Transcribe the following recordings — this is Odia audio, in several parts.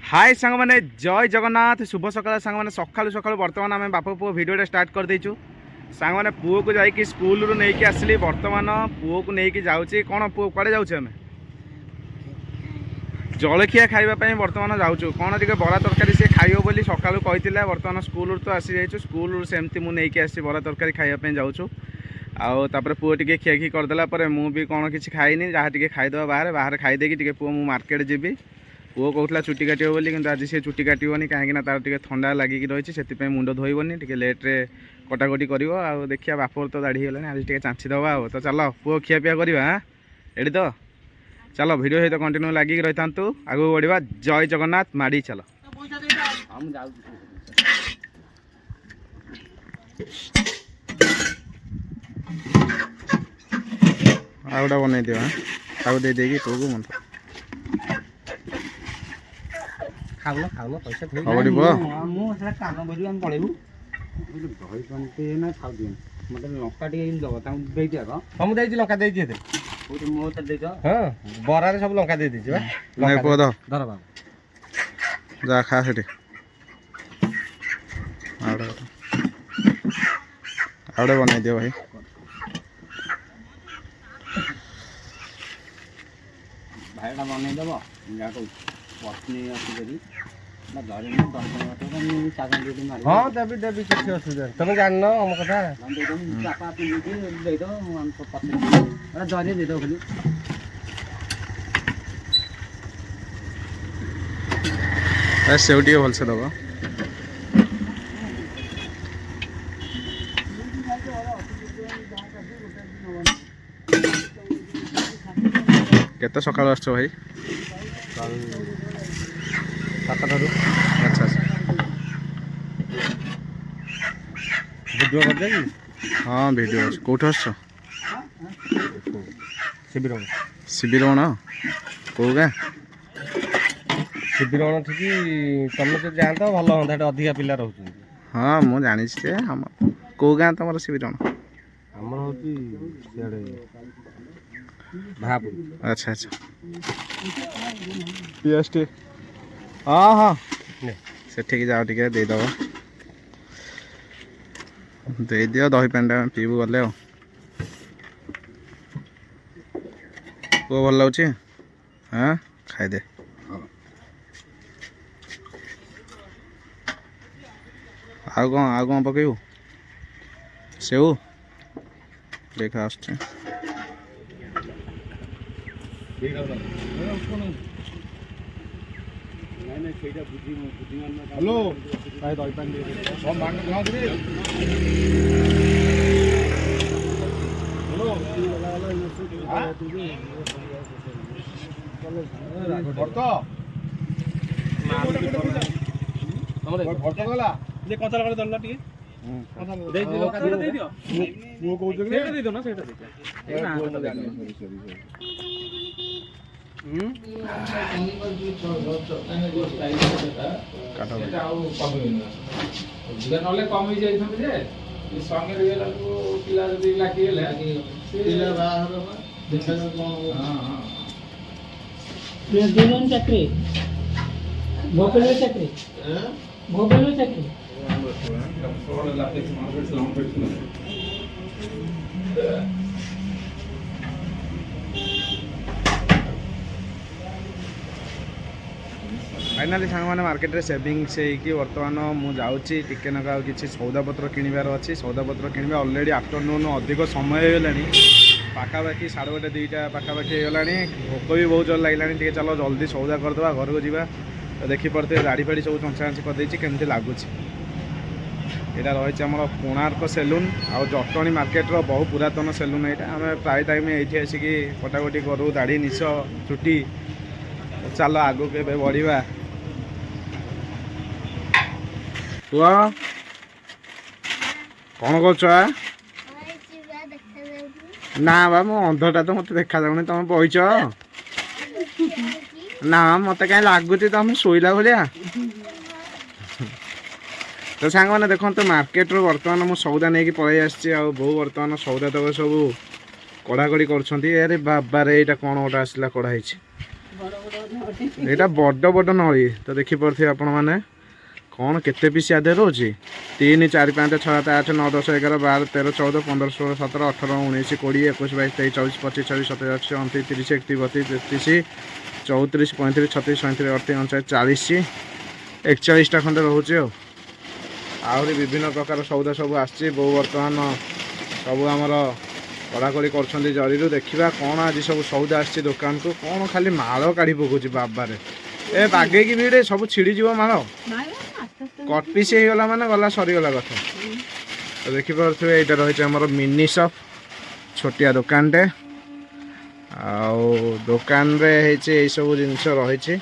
हाय सांग मैंने जय जगन्नाथ शुभ सकाल सांग मैंने सकालू सकालू बर्तमान आम बाप पुओ भिडियो स्टार्ट कर देचु सांग मैंने पुओ को जाकि स्कूल रू नहीं आसली बर्तमान पुओ को लेकिन जाऊँगी कौन पुओ कड़े जाऊँ आम जलखिया खावाई बर्तमान जाऊँ कौन टे बरा तरकारी सी खाइब बोली सकालू कही बर्तमान स्कूल तो आसी जाइए स्कूल सेमती मुझे आसी बरा तरकारी खावाई जाऊँ आउे पुओ टे खियाखी करदेला मुझे कौन किसी खाइनी जहाँ टे खाईदे बाहर बाहर खाईदे पुओ मु मार्केट जी पुओ कहला चुटी काटियो बोली किंतु आज से चुटी काटियोनी कहीं तार टे ठंडा लगिक रही से मुंड धोइबनी टे लेट्रे कटाकटी कर देखिए बापर तो दाढ़ी गलानी आज टे चाँचीदबा तो चल पुओ खियापिया करवा एडी तो चलो वीडियो सहित कंटिन्यू लगिक रही था आगू बढ़ा जय जगन्नाथ माड़ी चल आउटा बनई दिवा खाऊ दे देगी पुओ को मन खाऊ खाऊ पैसा काम करी हम पड़ेबू दही पानी ना खाऊ दिए मतलब लंका टे दे दिया हम दे लंका दे दिए मो तो दे हां बरारे सब लंका दे दीजिए नहीं पुओ दो धर बाबा जा खा सेठी आउटे बनई दियो भाई भाईटा बनईदेव जा पत्नी आसिक हाँ देवी देवी किसी असुविधा तुम जान आम कथा जरी दे दो खाली सेव टे भलसे दब केते सकाळ आछो भाई 7टा अच्छा वीडियो कर दे हाँ वीडियो कौट आस शिविर शिविर कौ गाँ शिविर ठीक तुम तो जाता भल हाँ अधिका पिला रोच हाँ मुझे जानी कौ गाँ तुम शिविर आम हूँ अच्छा अच्छा पीएसटी हाँ हाँ से जाओ टे देदेव दे दियो दही पानी पीबू गले पुओ भल लगुच हाँ खाईदे आउ कौन पकेबू सेऊ देखा आस हेलो चाकरी भोपाल चाकरी भोपाल चाकरी फाइनाली सांग मैंने मार्केट रे सेविंग से बर्तमान मुझे टिके नका किसी सौदापत्र किणवार अच्छी सौदापत्र किणवा अलरेडी आफ्टरनून अधिक समय होगा पाखापाखि 1:30 2टा पाखापाखि होगा भोक भी बहुत जोर लगे चलो जल्दी सौदा करदे घर को जीवा तो देखिपे दाढ़ी फाड़ी सब चंचाची करदे केमती लगुच यहाँ रही आम कोणार्क सेलून आउ जटणी मार्केट रो बहु पुरातन सेलून यहाँ आम प्राय टाइम ये आसिक कटाकटी करूँ दाढ़ी निश चुटी चलो आगू के बढ़ा पुआ कौन कर ना बा मो अंधटा तो मत देखा जाऊनी तुम बहीच ना मत कहीं लगुच तुम शोला भाया तो सांग मैंने देखो तो मार्केट रो बर्तमान मुझे सौदा नहीं पलि आसी बहु बर्तमान सौदा तक सब कड़ाकड़ी कर बाबा रे यहाँ कौन गोटे आसला कड़ाई ଏଇଟା ବଡ଼ ବଡ଼ ନଳି ତ ଦେଖିପାରୁଥିବେ ଆପଣମାନେ କ'ଣ କେତେ ପିସ୍ ୟା ଦେହରେ ରହୁଛି 3 4 5 6 7 8 9 10 11 12 13 14 15 16 17 18 19 20 21 22 23 24 25 26 27 28 29 30 31 32 33 34 35 36 37 38 39 40 41ଟା ଖଣ୍ଡେ ରହୁଛି ଆଉ ଆହୁରି ବିଭିନ୍ନ ପ୍ରକାର ସଉଦା ସବୁ ଆସିଛି ବୋଉ ବର୍ତ୍ତମାନ ସବୁ ଆମର କଡ଼ାକଡ଼ି କରୁଛନ୍ତି ଜରିରୁ ଦେଖିବା କ'ଣ ଆଜି ସବୁ ସଉଦା ଆସିଛି ଦୋକାନକୁ କ'ଣ ଖାଲି ମାଳ କାଢ଼ି ପକଉଛି ବାବାରେ ଏ ବାଗେଇକି ଭିଡ଼େ ସବୁ ଛିଡ଼ିଯିବ ମାଳ କଟ୍ ପିସ୍ ହେଇଗଲା ମାନେ ଗଲା ସରିଗଲା କଥା ତ ଦେଖିପାରୁଥିବେ ଏଇଟା ରହିଛି ଆମର ମିନି ସପ୍ ଛୋଟିଆ ଦୋକାନଟେ ଆଉ ଦୋକାନରେ ହେଇଛି ଏଇସବୁ ଜିନିଷ ରହିଛି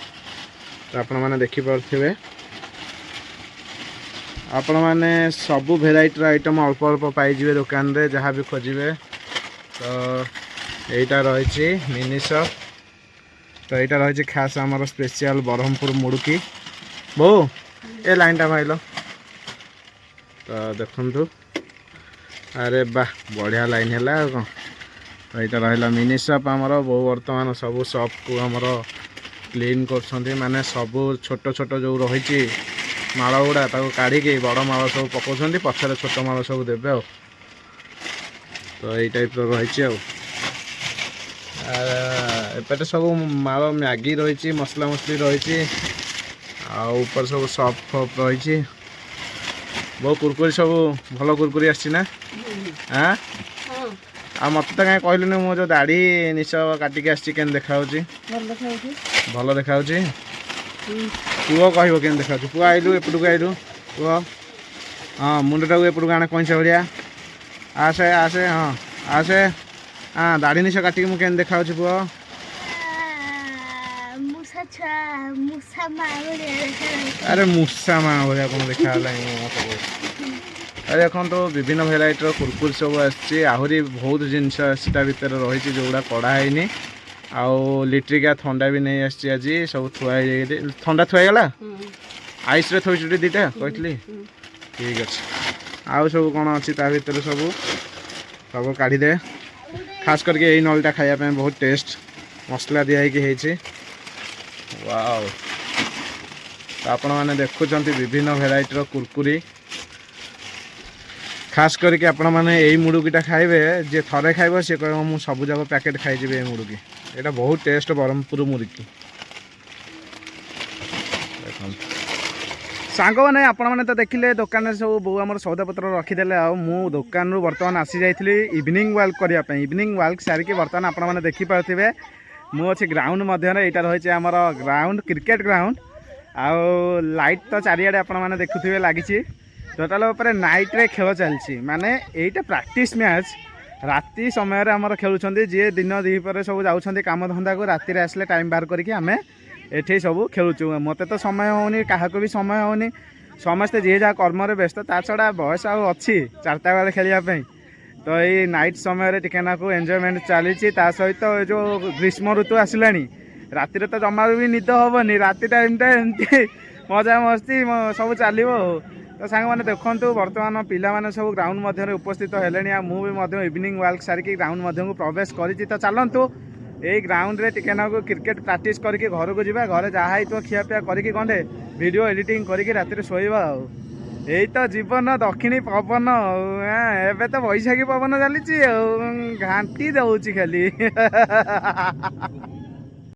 ତ ଆପଣମାନେ ଦେଖିପାରୁଥିବେ ଆପଣମାନେ ସବୁ ଭେରାଇଟିର ଆଇଟମ୍ ଅଳ୍ପ ଅଳ୍ପ ପାଇଯିବେ ଦୋକାନରେ ଯାହା ବି ଖୋଜିବେ ତ ଏଇଟା ରହିଛି ମିନି ସପ୍ ତ ଏଇଟା ରହିଛି ଖାସ୍ ଆମର ସ୍ପେଶିଆଲ ବ୍ରହ୍ମପୁର ମୁଡ଼ୁକି ବୋଉ ଏ ଲାଇନ୍ଟା ମାଇଲ ତ ଦେଖନ୍ତୁ ଆରେ ବା ବଢ଼ିଆ ଲାଇନ୍ ହେଲା ଆଉ କ'ଣ ଏଇଟା ରହିଲା ମିନି ସପ୍ ଆମର ବୋଉ ବର୍ତ୍ତମାନ ସବୁ ସପ୍କୁ ଆମର କ୍ଲିନ୍ କରୁଛନ୍ତି ମାନେ ସବୁ ଛୋଟ ଛୋଟ ଯେଉଁ ରହିଛି ମାଳ ଗୁଡ଼ା ତାକୁ କାଢ଼ିକି ବଡ଼ ମାଳ ସବୁ ପକାଉଛନ୍ତି ପଛରେ ଛୋଟ ମାଳ ସବୁ ଦେବେ ଆଉ ତ ଏଇ ଟାଇପ୍ର ରହିଛି ଆଉ ଏପଟେ ସବୁ ମାଳ ମ୍ୟାଗି ରହିଛି ମସଲା ମସଲି ରହିଛି ଆଉ ଉପରେ ସବୁ ସପ୍ ଫପ୍ ରହିଛି ବହୁ କୁରକୁରି ସବୁ ଭଲ କୁରକୁରି ଆସିଛି ନା ଆଁ ଆଉ ମୋତେ ତ କାହିଁ କହିଲୁନି ମୁଁ ଯେଉଁ ଦାଢ଼ି ନିଶ କାଟିକି ଆସିଛି କେମିତି ଦେଖାହେଉଛି ଭଲ ଦେଖାହେଉଛି ପୁଅ କହିବ କେମିତି ଦେଖାହେଉଛି ପୁଅ ଆଇଲୁ ଏପଟକୁ ଆଇଲୁ ପୁଅ ହଁ ମୁଣ୍ଡଟାକୁ ଏପଟକୁ ଆଣେ କଇଁଚା ଭଳିଆ ଆସେ ଆସେ ହଁ ଆସେ ହଁ ଦାଢ଼ି ନିଶ କାଟିକି ମୁଁ କେମିତି ଦେଖାହେଉଛି ପୁଅ ଆରେ ମୂଷା ମା ଭଳିଆ କ'ଣ ଦେଖାହେଲାଣି ମୋତେ ଆରେ ଦେଖନ୍ତୁ ବିଭିନ୍ନ ଭେରାଇଟିର କୁରକୁରି ସବୁ ଆସିଛି ଆହୁରି ବହୁତ ଜିନିଷ ଆସିଛି ତା ଭିତରେ ରହିଛି ଯେଉଁଗୁଡ଼ା କଢ଼ା ହେଇନି ଆଉ ଲିଟ୍ରିକା ଥଣ୍ଡା ବି ନେଇ ଆସିଛି ଆଜି ସବୁ ଥୁଆ ହେଇଯାଇଛି ଥଣ୍ଡା ଥୁଆ ହେଇଗଲା ଆଇସ୍ରେ ଥୋଇଛୁ ଦୁଇଟା କହିଥିଲି ଠିକ୍ ଅଛି ଆଉ ସବୁ କ'ଣ ଅଛି ତା ଭିତରେ ସବୁ କାଢ଼ିଦେ ଖାସ୍ କରିକି ଏଇ ନଳିଟା ଖାଇବା ପାଇଁ ବହୁତ ଟେଷ୍ଟ ମସଲା ଦିଆ ହେଇକି ହେଇଛି ୱାଓ ତ ଆପଣମାନେ ଦେଖୁଛନ୍ତି ବିଭିନ୍ନ ଭେରାଇଟିର କୁରକୁରି ଖାସ୍ କରିକି ଆପଣମାନେ ଏଇ ମୁଡ଼ୁକିଟା ଖାଇବେ ଯିଏ ଥରେ ଖାଇବ ସିଏ କହିବ ମୁଁ ସବୁଯାକ ପ୍ୟାକେଟ୍ ଖାଇଯିବି ଏଇ ମୁଡ଼ୁକି ଏଇଟା ବହୁତ ଟେଷ୍ଟ ବ୍ରହ୍ମପୁର ମୁଡ଼ୁକି ଦେଖନ୍ତୁ ସାଙ୍ଗମାନେ ଆପଣମାନେ ତ ଦେଖିଲେ ଦୋକାନରେ ସବୁ ବୋଉ ଆମର ସଉଦାପତ୍ର ରଖିଦେଲେ ଆଉ ମୁଁ ଦୋକାନରୁ ବର୍ତ୍ତମାନ ଆସିଯାଇଥିଲି ଇଭିନିଂ ୱାକ୍ କରିବା ପାଇଁ ଇଭିନିଂ ୱାକ୍ ସାରିକି ବର୍ତ୍ତମାନ ଆପଣମାନେ ଦେଖିପାରୁଥିବେ ମୁଁ ଅଛି ଗ୍ରାଉଣ୍ଡ ମଧ୍ୟରେ ଏଇଟା ରହିଛି ଆମର ଗ୍ରାଉଣ୍ଡ କ୍ରିକେଟ୍ ଗ୍ରାଉଣ୍ଡ ଆଉ ଲାଇଟ୍ ତ ଚାରିଆଡ଼େ ଆପଣମାନେ ଦେଖୁଥିବେ ଲାଗିଛି ଟୋଟାଲ ଉପରେ ନାଇଟ୍ରେ ଖେଳ ଚାଲିଛି ମାନେ ଏଇଟା ପ୍ରାକ୍ଟିସ୍ ମ୍ୟାଚ୍ ରାତି ସମୟରେ ଆମର ଖେଳୁଛନ୍ତି ଯିଏ ଦିନ ଦ୍ୱିପହରେ ସବୁ ଯାଉଛନ୍ତି କାମଧନ୍ଦାକୁ ରାତିରେ ଆସିଲେ ଟାଇମ୍ ବାହାର କରିକି ଆମେ ଏଠି ସବୁ ଖେଳୁଛୁ ମୋତେ ତ ସମୟ ହେଉନି କାହାକୁ ବି ସମୟ ହେଉନି ସମସ୍ତେ ଯିଏ ଯାହା କର୍ମରେ ବ୍ୟସ୍ତ ତା ଛଡ଼ା ବୟସ ଆଉ ଅଛି 4ଟା ବେଳେ ଖେଳିବା ପାଇଁ ତ ଏଇ ନାଇଟ୍ ସମୟରେ ଟିକେ ନାକୁ ଏନ୍ଜୟମେଣ୍ଟ ଚାଲିଛି ତା ସହିତ ଏ ଯେଉଁ ଗ୍ରୀଷ୍ମ ଋତୁ ଆସିଲାଣି ରାତିରେ ତ ଜମାରୁ ବି ନିଦ ହେବନି ରାତି ଟାଇମ୍ଟା ଏମିତି ମଜାମସ୍ତି ସବୁ ଚାଲିବ ଆଉ ତ ସାଙ୍ଗମାନେ ଦେଖନ୍ତୁ ବର୍ତ୍ତମାନ ପିଲାମାନେ ସବୁ ଗ୍ରାଉଣ୍ଡ ମଧ୍ୟରେ ଉପସ୍ଥିତ ହେଲେଣି ଆଉ ମୁଁ ବି ମଧ୍ୟ ଇଭିନିଂ ୱାକ୍ ସାରିକି ଗ୍ରାଉଣ୍ଡ ମଧ୍ୟକୁ ପ୍ରବେଶ କରିଛି ତ ଚାଲନ୍ତୁ ଏଇ ଗ୍ରାଉଣ୍ଡରେ ଟିକେ ନାକୁ କ୍ରିକେଟ୍ ପ୍ରାକ୍ଟିସ୍ କରିକି ଘରକୁ ଯିବା ଘରେ ଯାହା ହେଇଥିବ ଖିଆପିଆ କରିକି ଗଣ୍ଡେ ଭିଡ଼ିଓ ଏଡ଼ିଟିଂ କରିକି ରାତିରେ ଶୋଇବା ଆଉ ଏଇ ତ ଜୀବନ ଦକ୍ଷିଣୀ ପବନ ଆଉ ଏବେ ତ ବୈଶାଖୀ ପବନ ଚାଲିଛି ଆଉ ଘାଣ୍ଟି ଦେଉଛି ଖାଲି